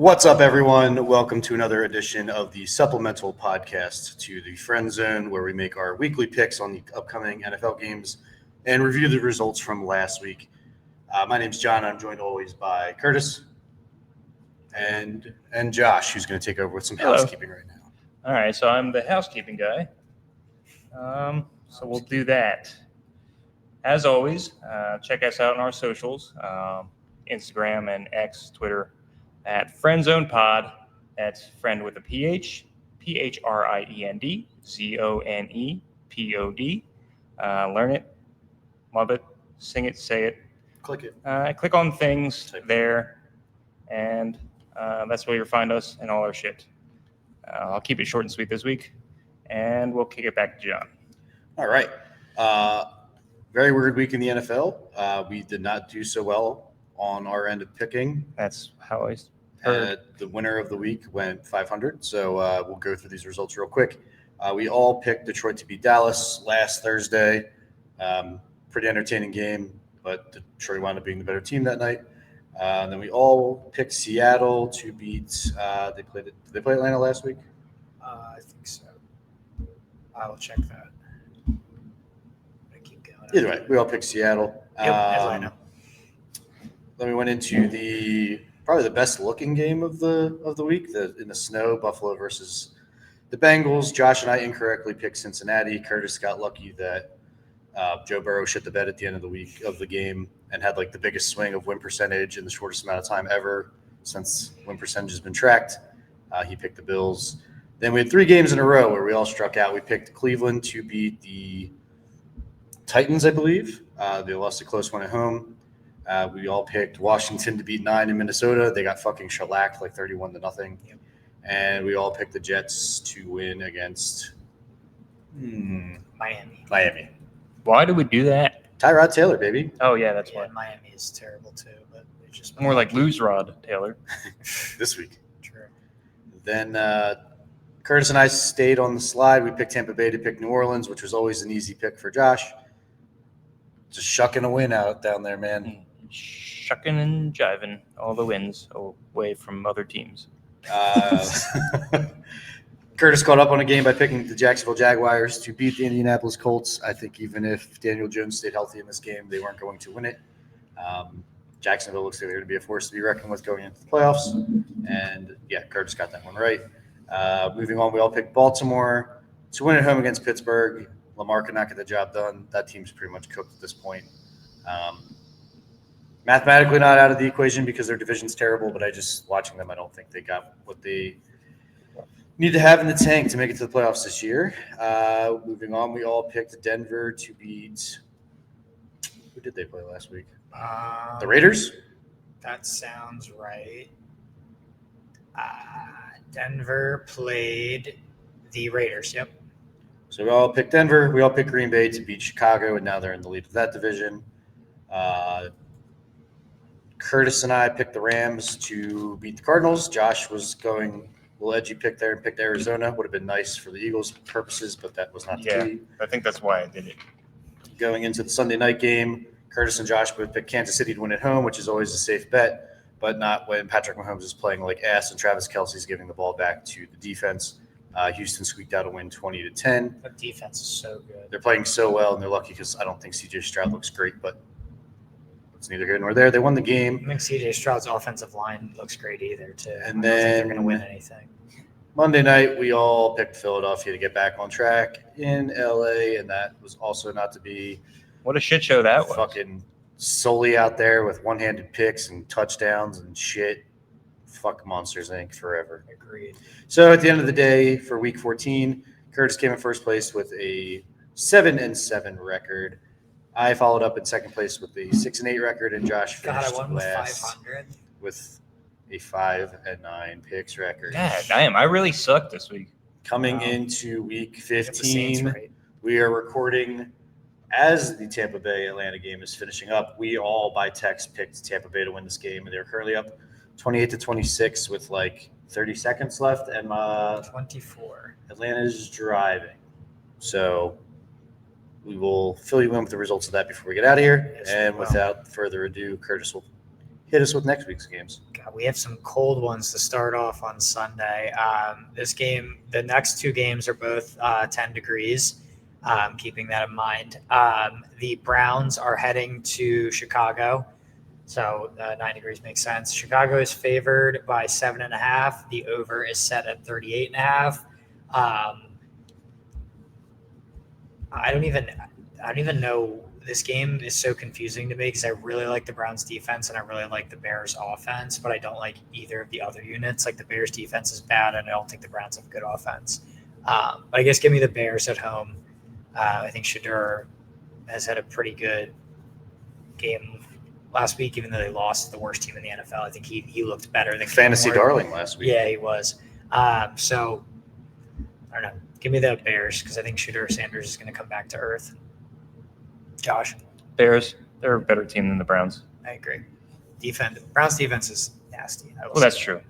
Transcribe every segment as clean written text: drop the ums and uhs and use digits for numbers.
What's up, everyone? Welcome to another edition of the supplemental podcast to the Friend Zone, where we make our weekly picks on the upcoming NFL games and review the results from last week. My name's John. I'm joined always by Curtis and Josh, who's going to take over with some housekeeping right now. All right, so I'm the housekeeping guy. So we'll do that. As always, check us out on our socials, Instagram and X, Twitter, at FriendZonePod. That's friend with a PH, PHRIEND, ZONEPOD. Learn it, love it, sing it, say it. Click it. Click on things there, and that's where you'll find us and all our shit. I'll keep it short and sweet this week, and we'll kick it back to John. All right. Very weird week in the NFL. We did not do so well on our end of picking. That's how I heard. The winner of the week went 500. So we'll go through these results real quick. We all picked Detroit to beat Dallas last Thursday. Pretty entertaining game, but Detroit wound up being the better team that night. And then we all picked Seattle to beat. Did they play Atlanta last week? I think so. I will check that. I keep going. Either way, we all picked Seattle. Atlanta. Then we went into probably the best looking game of the week, in the snow, Buffalo versus the Bengals. Josh and I incorrectly picked Cincinnati. Curtis got lucky that Joe Burrow shit the bed at the end of the game and had like the biggest swing of win percentage in the shortest amount of time ever since win percentage has been tracked. He picked the Bills. Then we had 3 games in a row where we all struck out. We picked Cleveland to beat the Titans, I believe. They lost a close one at home. We all picked Washington to beat 9 in Minnesota. They got fucking shellacked like 31-0. Yep. And we all picked the Jets to win against Miami. Why do we do that? Tyrod Taylor, baby. Oh, yeah, that's why. Miami is terrible too, but it's just More like Lose Rod Taylor. This week. True. Then Curtis and I stayed on the slide. We picked Tampa Bay to pick New Orleans, which was always an easy pick for Josh. Just shucking a win out down there, man. Shucking and jiving all the wins away from other teams. Curtis caught up on a game by picking the Jacksonville Jaguars to beat the Indianapolis Colts. I think even if Daniel Jones stayed healthy in this game, they weren't going to win it. Jacksonville looks like they're going to be a force to be reckoned with going into the playoffs. And, yeah, Curtis got that one right. Moving on, we all picked Baltimore to win at home against Pittsburgh. Lamar could not get the job done. That team's pretty much cooked at this point. Mathematically not out of the equation because their division's terrible, but watching them, I don't think they got what they need to have in the tank to make it to the playoffs this year. Moving on, we all picked Denver to beat – who did they play last week? The Raiders? That sounds right. Denver played the Raiders, yep. So we all picked Denver. We all picked Green Bay to beat Chicago, and now they're in the lead of that division. Curtis and I picked the Rams to beat the Cardinals. Josh was going a little edgy pick there and picked Arizona. Would have been nice for the Eagles' purposes, but that was not the key. I think that's why I did it. Going into the Sunday night game, Curtis and Josh both picked Kansas City to win at home, which is always a safe bet, but not when Patrick Mahomes is playing like ass and Travis Kelce's giving the ball back to the defense. Houston squeaked out a win 20-10. That defense is so good. They're playing so well, and they're lucky because I don't think C.J. Stroud looks great, but it's neither here nor there. They won the game. I think C.J. Stroud's offensive line looks great either, too. And I don't think then they're going to win anything. Monday night, we all picked Philadelphia to get back on track in L.A., and that was also not to be. What a shit show that was. Fucking Sully out there with one-handed picks and touchdowns and shit. Fuck Monsters, Inc. forever. Agreed. So at the end of the day, for Week 14, Curtis came in first place with a 7-7 record. I followed up in second place with a 6-8 record, and Josh finished God, I won with last 500. with a 5-9 picks record. God damn, I really sucked this week. Coming into Week Get the Saints 15, right. we are recording as the Tampa Bay Atlanta game is finishing up. We all by text picked Tampa Bay to win this game, and they're currently up 28-26 with like 30 seconds left, and 24. Atlanta's driving. So we will fill you in with the results of that before we get out of here. Yes, we and will. without further ado, Curtis will hit us with next week's games. God, we have some cold ones to start off on Sunday. The next two games are both 10 degrees. Keeping that in mind, the Browns are heading to Chicago, so 9 degrees makes sense. Chicago is favored by 7.5. The over is set at 38.5. I don't even know. This game is so confusing to me because I really like the Browns defense and I really like the Bears offense, but I don't like either of the other units. Like the Bears defense is bad and I don't think the Browns have good offense. But I guess give me the Bears at home. I think Shedeur has had a pretty good game last week, even though they lost to the worst team in the NFL. I think he looked better than Fantasy darling last week. Yeah, he was. So I don't know. Give me the Bears because I think Shedeur Sanders is going to come back to earth. Josh? Bears, they're a better team than the Browns. I agree. Browns defense is nasty. Well, that's true.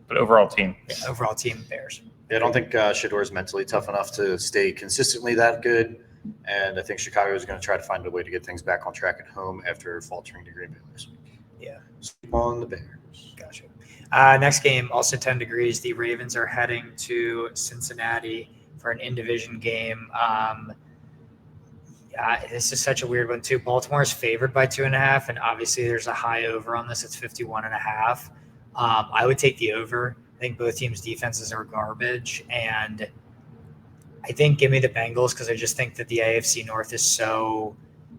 But overall team. Yeah, overall team, Bears. Yeah, I don't think Shedeur is mentally tough enough to stay consistently that good. And I think Chicago is going to try to find a way to get things back on track at home after faltering to Green Bay last week. Yeah. Sleep on the Bears. Gotcha. Next game, also 10 degrees. The Ravens are heading to Cincinnati for an in-division game. This is such a weird one, too. Baltimore is favored by 2.5, and obviously there's a high over on this. It's 51.5. I would take the over. I think both teams' defenses are garbage, and I think give me the Bengals because I just think that the AFC North is so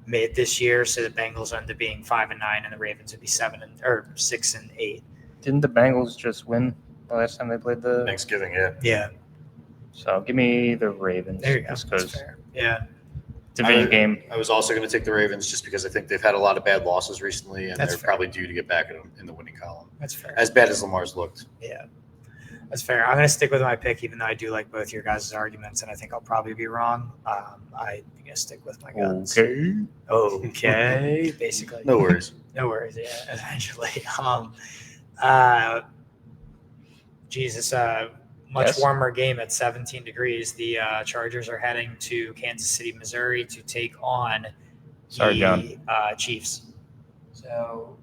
mid this year. So the Bengals end up being 5-9, and the Ravens would be 6-8. Didn't the Bengals just win the last time they played the Thanksgiving, yeah. Yeah, So give me the Ravens. there you go. Just That's because fair. Yeah, division game. I was also going to take the Ravens just because I think they've had a lot of bad losses recently, and That's they're fair. probably due to get back in the winning column. that's fair. As bad as Lamar's looked. Yeah, that's fair. I'm going to stick with my pick, even though I do like both your guys' arguments, and I think I'll probably be wrong. I'm going to stick with my guns. Okay. Basically. No worries. No worries. Yeah, eventually. Jesus, much Yes. warmer game at 17 degrees. The Chargers are heading to Kansas City, Missouri to take on Sorry, the John. Chiefs. So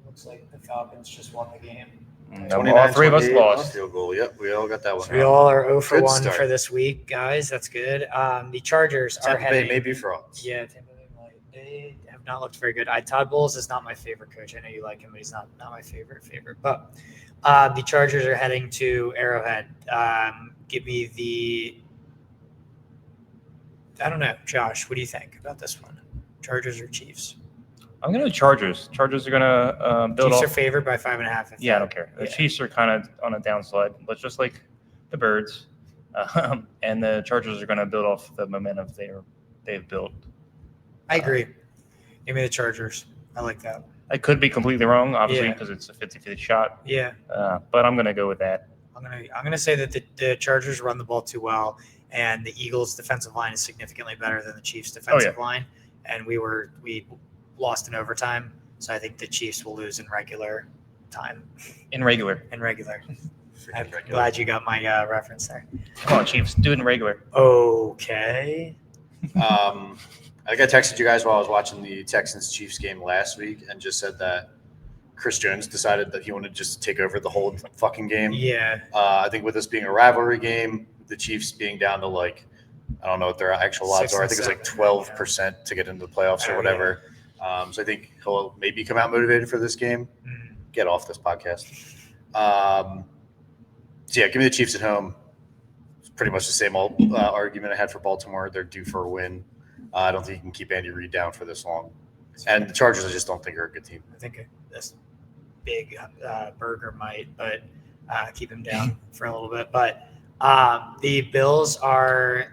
looks like the Falcons just won the game. All three of us 29-28 lost. Field goal. Yep, we all got that one. So we all are 0 for Good 1 start. for this week, guys. That's good. The Chargers are Tampa Bay heading. may be frauds. Yeah, Tampa Bay might. They have not looked very good. Todd Bowles is not my favorite coach. I know you like him, but he's not my favorite. But the Chargers are heading to Arrowhead. Give me the. I don't know, Josh. What do you think about this one? Chargers or Chiefs? I'm going to Chargers. Chargers are going to build Chiefs off. are favored by 5.5. Yeah, I don't care. The Yeah. Chiefs are kind of on a downslide, but just like the Birds, and the Chargers are going to build off the momentum they've built. I agree. Give me the Chargers. I like that. I could be completely wrong, obviously, Yeah. because it's a 50-50 shot, Yeah. but I'm going to go with that. I'm gonna say that the Chargers run the ball too well, and the Eagles' defensive line is significantly better than the Chiefs' defensive line. And we lost in overtime, so I think the Chiefs will lose in regular time. In regular. I'm Freaking glad you got my reference there. Come on, Chiefs. Do it in regular. Okay. I got texted you guys while I was watching the Texans-Chiefs game last week and just said that Chris Jones decided that he wanted to just take over the whole fucking game. Yeah. I think with this being a rivalry game, the Chiefs being down to I don't know what their actual odds 6 are. I and think it's 7, 12% to get into the playoffs or whatever. So I think he'll maybe come out motivated for this game. Mhm. Get off this podcast. So yeah, give me the Chiefs at home. It's pretty much the same old argument I had for Baltimore. They're due for a win. I don't think you can keep Andy Reid down for this long. And the Chargers, I just don't think are a good team. I think this big burger might, but keep him down for a little bit. But the Bills are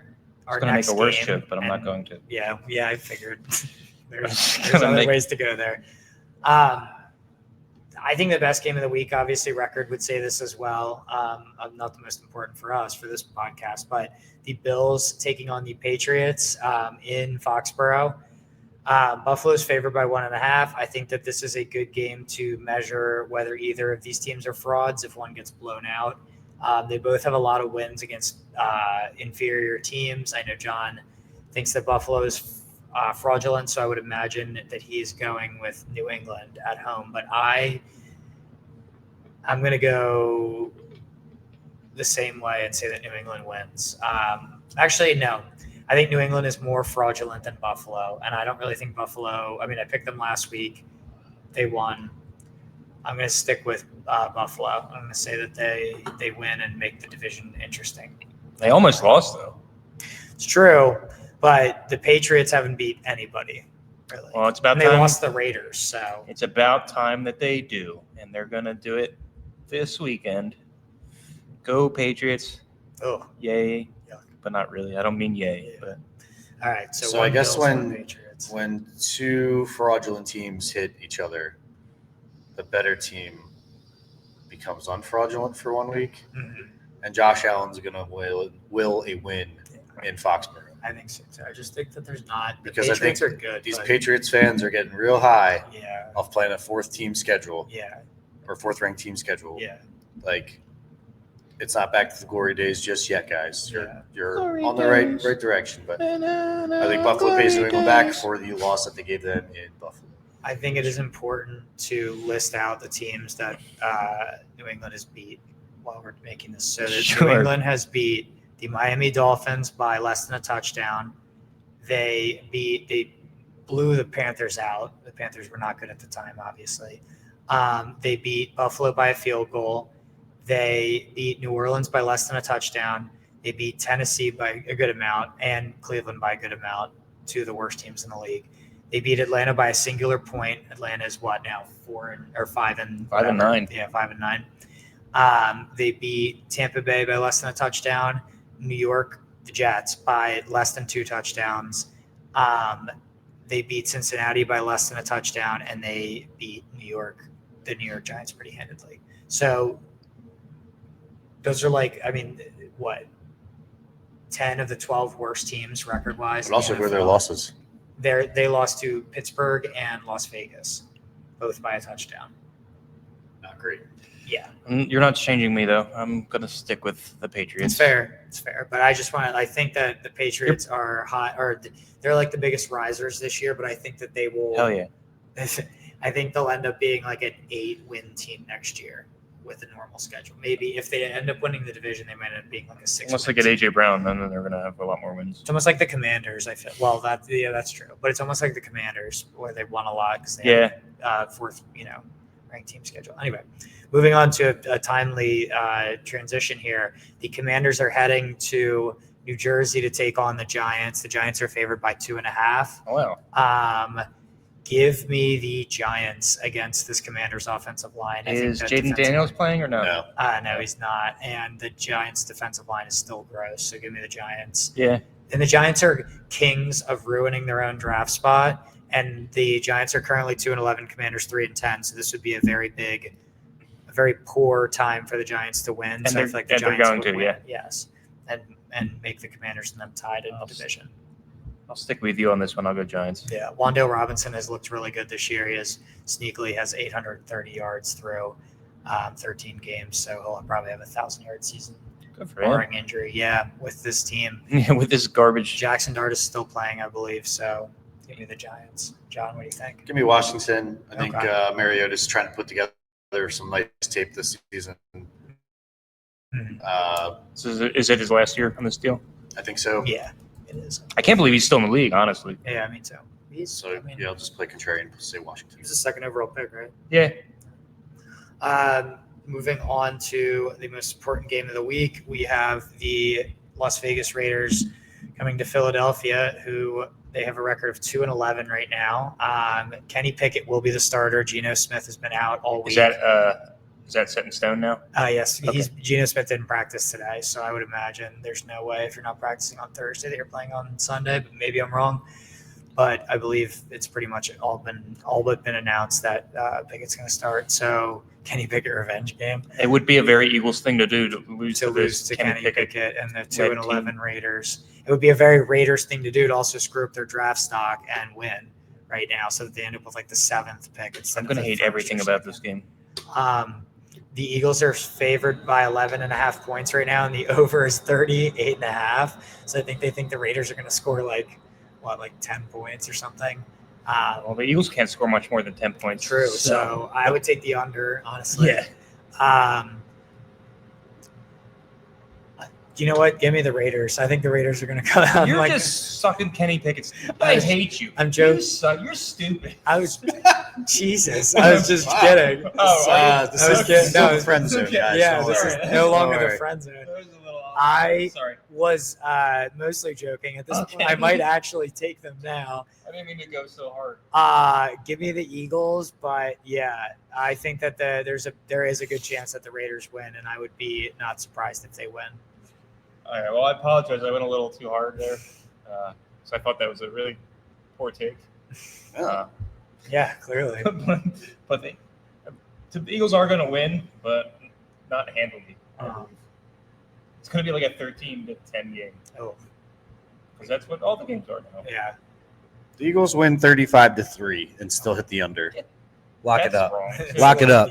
I was going to make next a worse game, joke, but I'm not and- going to. Yeah, I figured there's Gonna other make- ways to go there. I think the best game of the week, obviously, record would say this as well. Not the most important for us for this podcast, but the Bills taking on the Patriots in Foxborough. Buffalo's favored by 1.5. I think that this is a good game to measure whether either of these teams are frauds if one gets blown out. They both have a lot of wins against inferior teams. I know John thinks that Buffalo is fraudulent, so I would imagine that he is going with New England at home. But I I'm going to go the same way and say that New England wins. Actually, no. I think New England is more fraudulent than Buffalo, and I don't really think Buffalo. I mean, I picked them last week. They won. I'm going to stick with Buffalo. I'm going to say that they win and make the division interesting. They almost lost, though. It's true, but the Patriots haven't beat anybody, really. Well, it's about and they time. lost the Raiders, so It's about time that they do, and they're going to do it this weekend. Go Patriots. oh, Yay. Yuck. But not really. I don't mean yay. Yeah. But all right. So I one guess Bills, one Patriots. when two fraudulent teams hit each other, the better team becomes unfraudulent for 1 week, Mhm. and Josh Allen's going to will a win in Foxborough. I think so too. I just think that there's not Because the I think Patriots are good. These but Patriots fans are getting real high yeah, off playing a fourth team schedule yeah, or fourth ranked team schedule. yeah. Like, it's not back to the glory days just yet, guys. You're Glory on the days. right direction, but I think Buffalo pays New England back for the loss that they gave them in Buffalo. I think it is important to list out the teams that New England has beat while we're making this. So that Sure. New England has beat the Miami Dolphins by less than a touchdown. They blew the Panthers out. The Panthers were not good at the time, obviously. They beat Buffalo by a field goal. They beat New Orleans by less than a touchdown. They beat Tennessee by a good amount and Cleveland by a good amount, two of the worst teams in the league. They beat Atlanta by a singular point. Atlanta is what now? 5 and 5-9. Yeah, 5-9. They beat Tampa Bay by less than a touchdown. New York, the Jets, by less than 2 touchdowns. They beat Cincinnati by less than a touchdown, and they beat the New York Giants pretty handedly. So those are what? 10 of the 12 worst teams record-wise. But also, who are their losses? They lost to Pittsburgh and Las Vegas, both by a touchdown. Not great. Yeah, You're not changing me, though. I'm going to stick with the Patriots. it's fair. It's fair. But I think that the Patriots are hot, or they're like the biggest risers this year, but I think that they will. Hell yeah. I think they'll end up being like an 8-win team next year with a normal schedule. Maybe if they end up winning the division, they might end up being like a 6. Unless they get A.J. Brown, then they're going to have a lot more wins. It's almost like the Commanders. I feel that's true. But it's almost like the Commanders where they won a lot because they have fourth, ranked team schedule. Anyway, moving on to a timely transition here. The Commanders are heading to New Jersey to take on the Giants. The Giants are favored by 2.5. Oh, wow. Give me the Giants against this Commander's offensive line. Is Jaden Daniels playing or no? No, he's not. And the Giants' defensive line is still gross. So give me the Giants. Yeah. And the Giants are kings of ruining their own draft spot. And the Giants are currently 2-11, Commanders 3-10. So this would be a very poor time for the Giants to win. And so they're, I feel like the and they're Giants going would to, win. yeah. Yes. And make the Commanders and them tied in the division. I'll stick with you on this one. I'll go Giants. Yeah, Wan'Dale Robinson has looked really good this year. He sneakily has 830 yards through 13 games, so he'll probably have a 1,000-yard season, Good for him. barring injury. Yeah, with this team, With this garbage. Jackson Dart is still playing, I believe. So give me the Giants. John, what do you think? Give me Washington. I think Okay. Mariota's trying to put together some nice tape this season. So is it his last year on this deal? I think so. Yeah, it is. I can't believe he's still in the league, honestly. Yeah, me too. I'll just play contrarian and say Washington. He was a second overall pick, right? Yeah. Moving on to the most important game of the week, we have the Las Vegas Raiders coming to Philadelphia, who they have a record of 2-11 right now. Kenny Pickett will be the starter. Geno Smith has been out all week. Is that set in stone now? Yes, Okay. Geno Smith didn't practice today, so I would imagine there's no way if you're not practicing on Thursday that you're playing on Sunday. But maybe I'm wrong. But I believe it's pretty much all but been announced that Pickett's going to start. So Kenny Pickett revenge game. It would be a very Eagles thing to do to lose To Kenny Pickett and the 2-11 team. Raiders. It would be a very Raiders thing to do to also screw up their draft stock and win right now, so that they end up with like the 7th pick. I'm going to hate everything about this game. The Eagles are favored by 11.5 points right now, and the over is 38.5. So I think they think the Raiders are going to score like 10 points or something. Well, the Eagles can't score much more than 10 points. True. So I would take the under, honestly. Yeah. You know what? Give me the Raiders. I think the Raiders are going to come out. You're just sucking Kenny Pickett's. I hate you. I'm joking. You're stupid. Jesus. I was just kidding. This is kidding. still No, the friend zone, guys. Yeah, Don't this worry. is no longer Don't the worry. friend zone. That was a little I Sorry. was mostly joking. At this point, Okay. I might actually take them now. I didn't mean to go so hard. Give me the Eagles, but yeah, I think that there is a good chance that the Raiders win, and I would be not surprised if they win. All right. Well, I apologize. I went a little too hard there. So I thought that was a really poor take. Yeah, clearly. but the Eagles are going to win, but not handily. It's going to be like a 13-10 game. Oh, Because that's what all the games are now. yeah. The Eagles win 35-3 and still hit the under. Lock it That's up. wrong. Lock it up.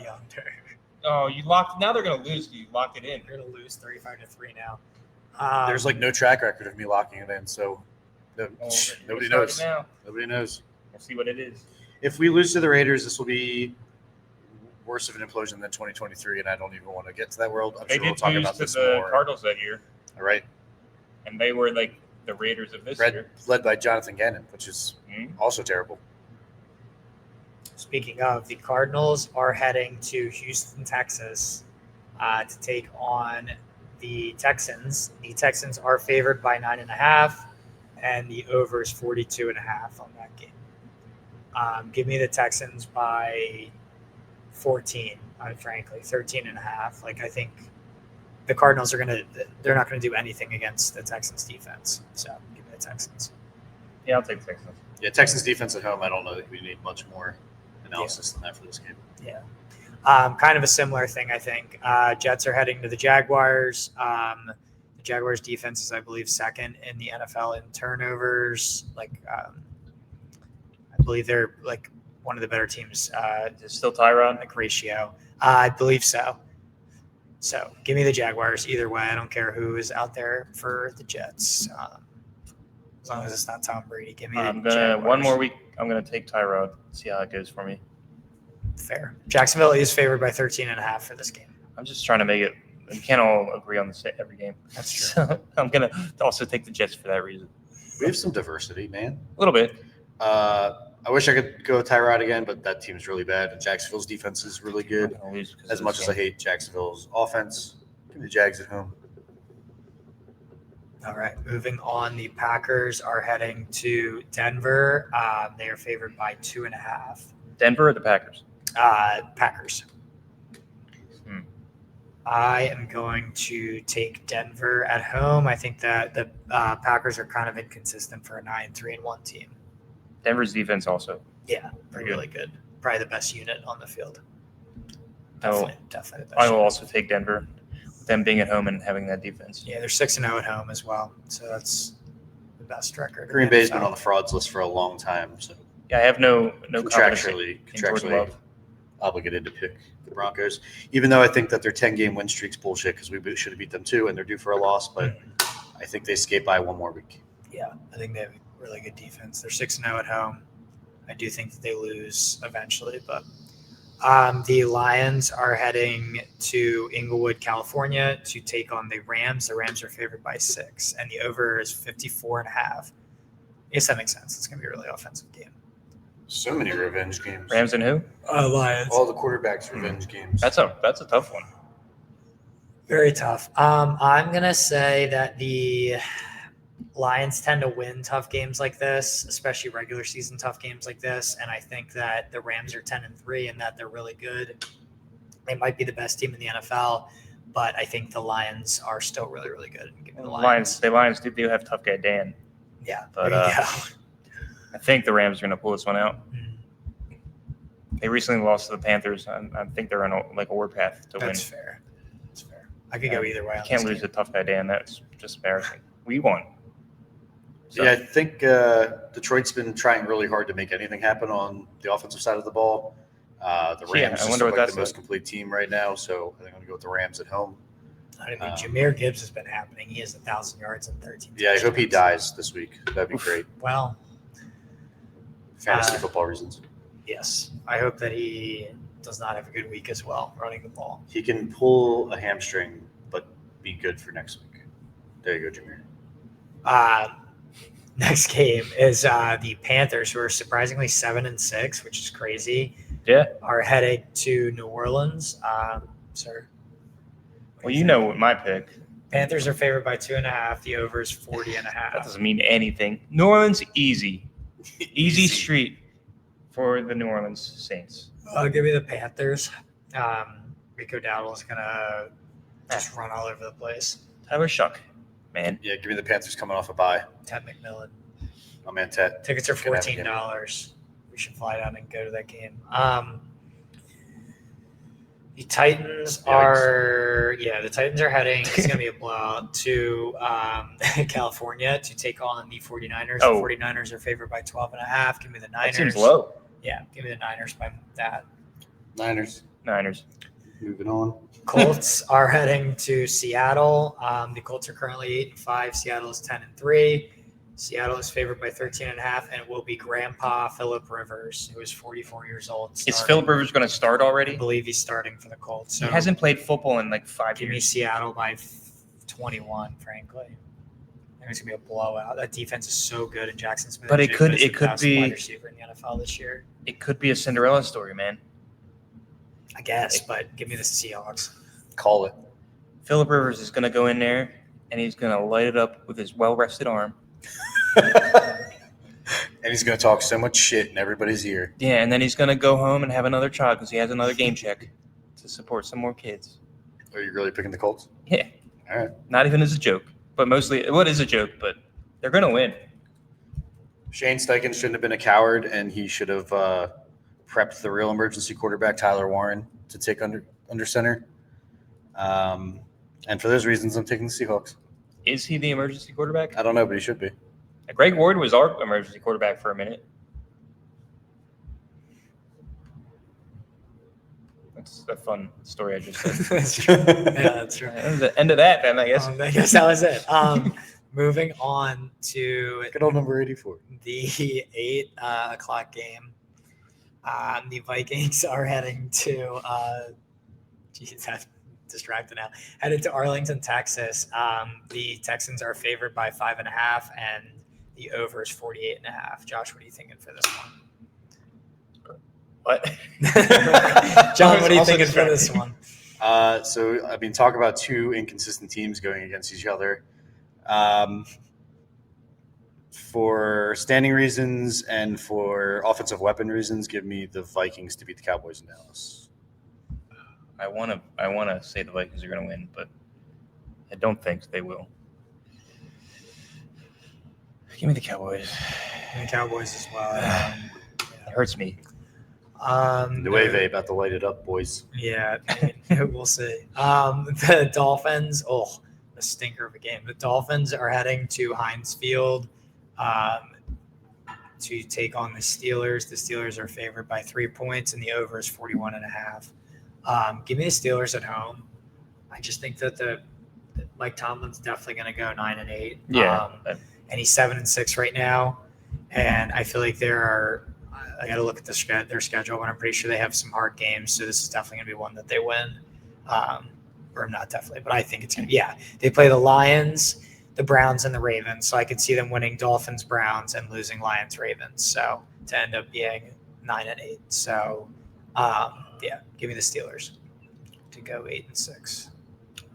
Oh, you locked. Now they're going to lose. You locked it in. They're going to lose 35-3 now. There's like no track record of me locking it in, so nobody knows. Now. Nobody knows. We'll see what it is. If we lose to the Raiders, this will be worse of an implosion than 2023, and I don't even want to get to that world. I'm They sure we'll did talk lose about to this the more. Cardinals that year, All right, and they were like the Raiders of this year. led by Jonathan Gannon, which is Mhm. also terrible. Speaking of, the Cardinals are heading to Houston, Texas, to take on the Texans. The Texans are favored by 9.5, and the over is 42.5 on that game. Give me the Texans by 14. Frankly, 13.5. Like, I think the Cardinals they're not going to do anything against the Texans defense. So give me the Texans. Yeah, I'll take the Texans. Yeah, Texans defense at home. I don't know that we need much more analysis than that for this game. Yeah. Kind of a similar thing, I think. Jets are heading to the Jaguars. The Jaguars defense is, I believe, second in the NFL in turnovers. I believe they're like one of the better teams. Is it still Tyrod? Like ratio. I believe so. So give me the Jaguars either way. I don't care who is out there for the Jets. As long as it's not Tom Brady, give me the Jaguars. One more week. I'm gonna take Tyrod. See how it goes for me. Fair. Jacksonville is favored by 13.5 for this game. I'm just trying to make it. We can't all agree on this every game. That's true. So I'm gonna also take the Jets for that reason. We have some diversity, man. A little bit. I wish I could go with Tyrod again, but that team's really bad, and Jacksonville's defense is really good. I'm gonna lose because As of much this as I game. hate Jacksonville's offense, give me the Jags at home. All right, moving on. The Packers are heading to Denver. They are favored by 2.5. Denver or the Packers? Packers. Hmm. I am going to take Denver at home. I think that the Packers are kind of inconsistent for a 9-3-1 team. Denver's defense also. Yeah, they're really good. Probably the best unit on the field. I will Definitely the best unit. also take Denver. Them being at home and having that defense. Yeah, they're 6-0 at home as well. So that's the best record. in Green the Bay's NFL. been on the frauds list for a long time, so Yeah, I have no confidence in Jordan contractually Love. obligated to pick the Broncos. Even though I think that their 10-game win streak's bullshit because we should have beat them too, and they're due for a loss. But I think they skate by one more week. Yeah, I think they have a really good defense. They're 6-0 at home. I do think that they lose eventually, but the Lions are heading to Inglewood, California to take on the Rams. The Rams are favored by 6, and the over is 54.5. I guess that makes sense. It's going to be a really offensive game. So many revenge games. Rams and who? Lions. All the quarterbacks revenge games. That's a tough one. Very tough. I'm going to say that the Lions tend to win tough games like this, especially regular season tough games like this. And I think that the Rams are 10-3 and that they're really good. They might be the best team in the NFL, but I think the Lions are still really, really good. Give me The Lions do have tough guy Dan. Yeah. But there you go. I think the Rams are going to pull this one out. Mhm. They recently lost to the Panthers. I think they're on a warpath to That's win. fair. That's fair. I could go either way. You on can't this lose game. to tough guy Dan. That's just embarrassing. We won. So, Yeah, I think Detroit's been trying really hard to make anything happen on the offensive side of the ball. The Rams Yeah, I just wonder look what like that's the most like. complete team right now, so I think I'm going to go with the Rams at home. I mean, Jahmyr Gibbs has been happening. He has 1,000 yards and 13. Yeah, I hope he touchdowns. dies this week. That'd be great. Well, Fantasy football reasons. yes. I hope that he does not have a good week as well running the ball. He can pull a hamstring, but be good for next week. There you go, Jameer. Next game is the Panthers, who are surprisingly 7-6, which is crazy. Yeah. Are headed to New Orleans. Sir. Well, you know what my pick. Panthers are favored by 2.5. The over is 40.5. That doesn't mean anything. New Orleans, easy. Easy street for the New Orleans Saints. Give me the Panthers. Rico Dowdle is gonna just run all over the place. Tyler Shuck, man. Yeah, give me the Panthers coming off a bye. Ted McMillan. Oh, man, Ted. Tickets are Gonna have a game. $14. We should fly down and go to that game. The Titans the Titans are heading. It's going to be a blowout to California to take on the 49ers. Oh. The 49ers are favored by 12.5. Give me the Niners. That seems low. Yeah, give me the Niners by that. Niners. Moving on. Colts are heading to Seattle. The Colts are currently 8-5. Seattle is 10-3. Seattle is favored by 13.5, and it will be Grandpa Phillip Rivers, who is 44 years old. Is Phillip Rivers going to start I already? believe he's starting for the Colts. So He hasn't played football in like 5 give me years. Seattle by 21, frankly. I think it's going to be a blowout. That defense is so good, and Jackson Smith. But it could is the be- best wide receiver in the NFL this year. It could be a Cinderella story, man. I guess, but give me the Seahawks. Call it. Phillip Rivers is going to go in there, and he's going to light it up with his well-rested arm. And he's going to talk so much shit in everybody's ear. Yeah, and then he's going to go home and have another child because he has another game check to support some more kids. Are you really picking the Colts? Yeah. All right. Not even as a joke, but mostly, what is a joke, but they're going to win. Shane Steichen shouldn't have been a coward, and he should have prepped the real emergency quarterback, Tyler Warren, to take under center. And for those reasons, I'm taking the Seahawks. Is he the emergency quarterback? I don't know, but he should be. Greg Ward was our emergency quarterback for a minute. That's a fun story I just said. That's true. Yeah, that's true. That was the end of that, then, I guess. I guess that was it. Moving on to Good old number 84. the 8 o'clock game. The Vikings are heading to geez, I'm distracted now. Headed to Arlington, Texas. The Texans are favored by 5.5, and the over is 48.5. Josh, what are you thinking for this one? What? John, what are you thinking for this one? So, I mean, talk about two inconsistent teams going against each other. For standing reasons and for offensive weapon reasons, give me the Vikings to beat the Cowboys in Dallas. I want to say the Vikings are going to win, but I don't think they will. Give me the Cowboys. And the Cowboys as well. It hurts me. Nueve about to light it up, boys. Yeah, we'll see. The Dolphins, a stinker of a game. The Dolphins are heading to Heinz Field to take on the Steelers. The Steelers are favored by 3 points, and the over is 41.5. Give me the Steelers at home. I just think that Mike Tomlin's definitely going to go 9-8. Yeah. And he's 7-6 right now. And I feel like I got to look at their schedule, but I'm pretty sure they have some hard games. So this is definitely going to be one that they win. Or not definitely, but I think it's going to be, they play the Lions, the Browns, and the Ravens. So I could see them winning Dolphins, Browns, and losing Lions, Ravens. So to end up being 9-8. So, give me the Steelers to go 8-6.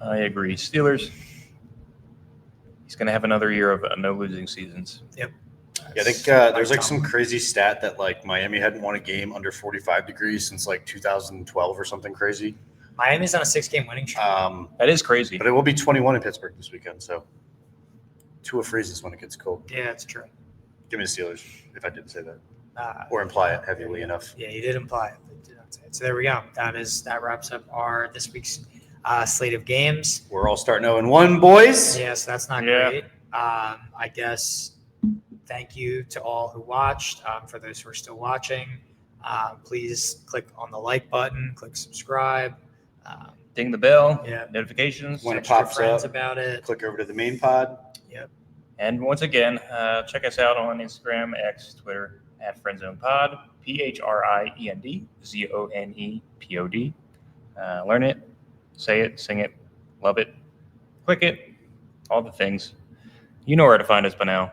I agree. Steelers. He's going to have another year of no losing seasons. Yep. Yeah, I think there's like some crazy stat that like Miami hadn't won a game under 45 degrees since like 2012 or something crazy. Miami's on a 6-game winning streak. That is crazy. But it will be 21 in Pittsburgh this weekend, so Tua freezes when it gets cold. Yeah, it's true. Give me the Steelers, if I didn't say that. Or Or imply it heavily enough. Yeah, you did imply it, but did not say it. So there we go. That wraps up this week's slate of games. We're all starting 0-1, boys. Yeah, so that's not Yeah. great. I guess thank you to all who watched. For those who are still watching, please click on the like button, click subscribe. Ding the bell. Yeah. Notifications. When it Text your pops friends up, about it. click over to the main pod. And once again, check us out on Instagram, X, Twitter, at FriendZonePod, PHRIENDZONEPOD. Learn it, say it, sing it, love it, click it, all the things. You know where to find us by now.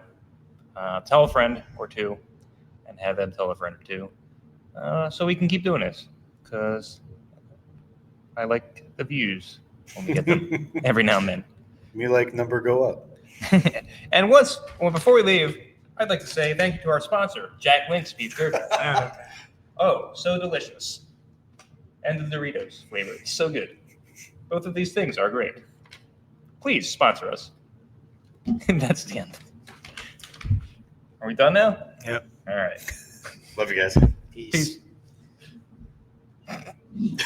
Tell a friend or two, and have them tell a friend or two, so we can keep doing this, because I like the views when we get them every now and then. Me like number go up. And before we leave, I'd like to say thank you to our sponsor, Jack Link's Beef Jerky. Oh, so delicious. And the Doritos flavor is so good. Both of these things are great. Please sponsor us. And that's the end. Are we done now? Yep. All right. Love you guys. Peace. Peace.